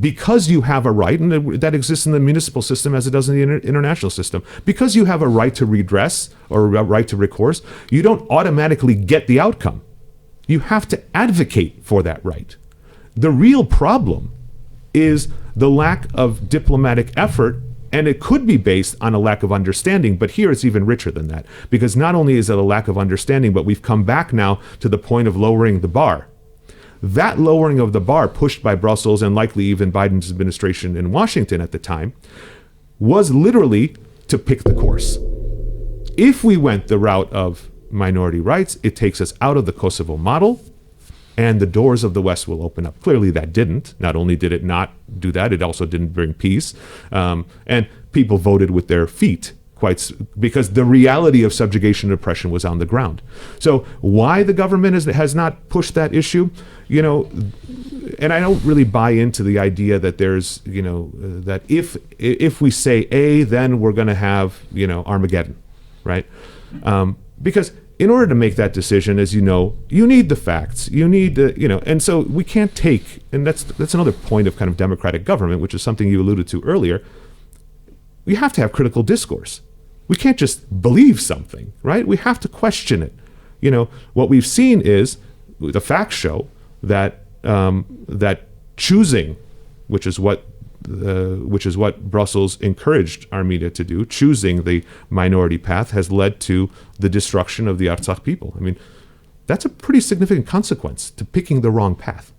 B: Because you have a right, and that exists in the municipal system as it does in the international system, because you have a right to redress or a right to recourse, you don't automatically get the outcome. You have to advocate for that right. The real problem is the lack of diplomatic effort, and it could be based on a lack of understanding, but here it's even richer than that, because not only is it a lack of understanding, but we've come back now to the point of lowering the bar. That lowering of the bar, pushed by Brussels and likely even Biden's administration in Washington at the time, was literally to pick the course. If we went the route of minority rights, it takes us out of the Kosovo model, and the doors of the West will open up. Clearly that didn't. Not only did it not do that, it also didn't bring peace. And people voted with their feet, because the reality of subjugation and oppression was on the ground. So why the government has not pushed that issue, and I don't really buy into the idea that there's, that if we say A, then we're going to have, Armageddon, right? Because in order to make that decision, as you know, you need the facts, you need and so we can't take, and that's another point of kind of democratic government, which is something you alluded to earlier. You have to have critical discourse. We can't just believe something, right? We have to question it. What we've seen is the facts show that that choosing, which is what Brussels encouraged Armenia to do, choosing the minority path has led to the destruction of the Artsakh people. I mean, that's a pretty significant consequence to picking the wrong path.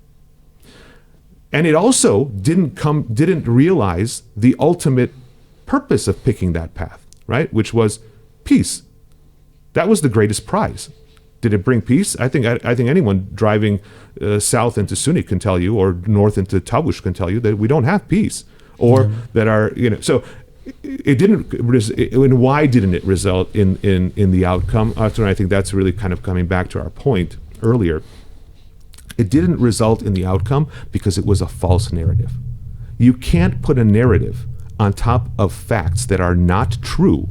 B: And it also didn't realize the ultimate purpose of picking that path, right? Which was peace. That was the greatest prize. Did it bring peace? I think anyone driving south into Sunni can tell you, or north into Tavush can tell you that we don't have peace, or that our so it didn't. And why didn't it result in the outcome? I think that's really kind of coming back to our point earlier. It didn't result in the outcome because it was a false narrative. You can't put a narrative on top of facts that are not true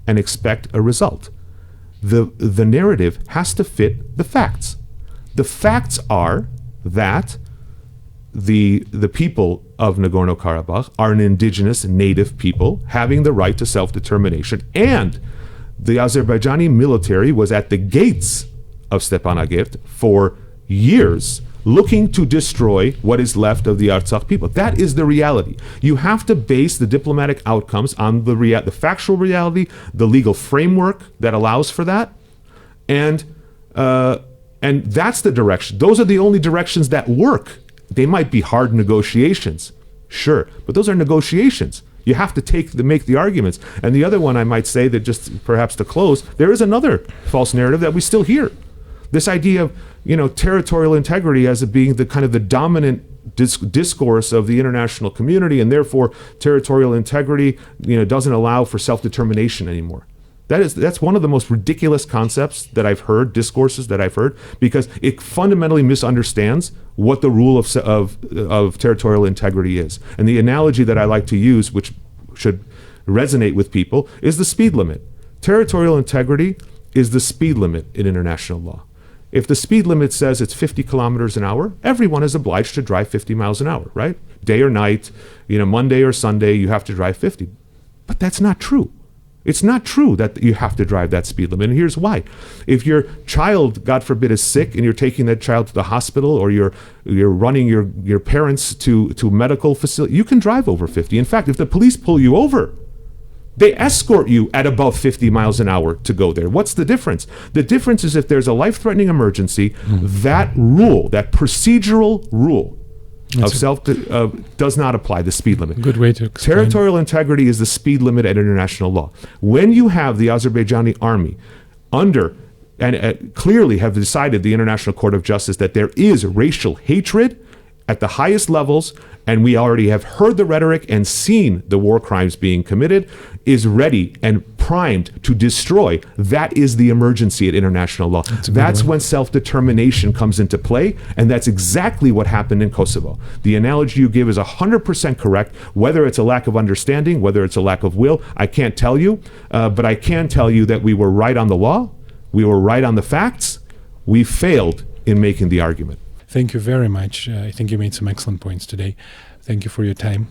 B: and expect a result. The narrative has to fit the facts. The facts are that the people of Nagorno-Karabakh are an indigenous native people having the right to self-determination, and the Azerbaijani military was at the gates of Stepanakert for years, looking to destroy what is left of the Artsakh people. That is the reality. You have to base the diplomatic outcomes on the factual reality, the legal framework that allows for that, and that's the direction. Those are the only directions that work. They might be hard negotiations, sure, but those are negotiations. You have to make the arguments. And the other one I might say, that just perhaps to close, there is another false narrative that we still hear. This idea of territorial integrity as being the kind of the dominant discourse of the international community, and therefore territorial integrity, doesn't allow for self-determination anymore. That's one of the most ridiculous concepts that I've heard, discourses that I've heard, because it fundamentally misunderstands what the rule of territorial integrity is. And the analogy that I like to use, which should resonate with people, is the speed limit. Territorial integrity is the speed limit in international law. If the speed limit says it's 50 kilometers an hour, everyone is obliged to drive 50 miles an hour, right? Day or night, Monday or Sunday, you have to drive 50. But that's not true. It's not true that you have to drive that speed limit. And here's why. If your child, God forbid, is sick and you're taking that child to the hospital, or you're running your parents to medical facility, you can drive over 50. In fact, if the police pull you over, they escort you at above 50 miles an hour to go there. What's the difference? The difference is if there's a life-threatening emergency, that rule, that procedural rule does not apply, the speed limit.
A: Good way to explain.
B: Territorial integrity is the speed limit at international law. When you have the Azerbaijani army clearly have decided, the International Court of Justice, that there is racial hatred at the highest levels, and we already have heard the rhetoric and seen the war crimes being committed, is ready and primed to destroy. That is the emergency at international law. That's when self-determination comes into play, and that's exactly what happened in Kosovo. The analogy you give is 100% correct. Whether it's a lack of understanding, whether it's a lack of will, I can't tell you, but I can tell you that we were right on the law, we were right on the facts, we failed in making the argument.
A: Thank you very much. I think you made some excellent points today. Thank you for your time.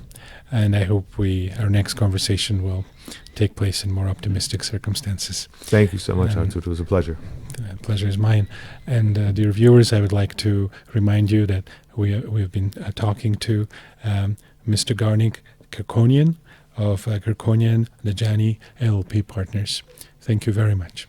A: And I hope our next conversation will take place in more optimistic circumstances.
B: Thank you so much, Artsakh. It was a pleasure.
A: The pleasure is mine. And dear viewers, I would like to remind you that we've been talking to Mr. Karnig Kerkonian of Kerkonian Dajani LLP Partners. Thank you very much.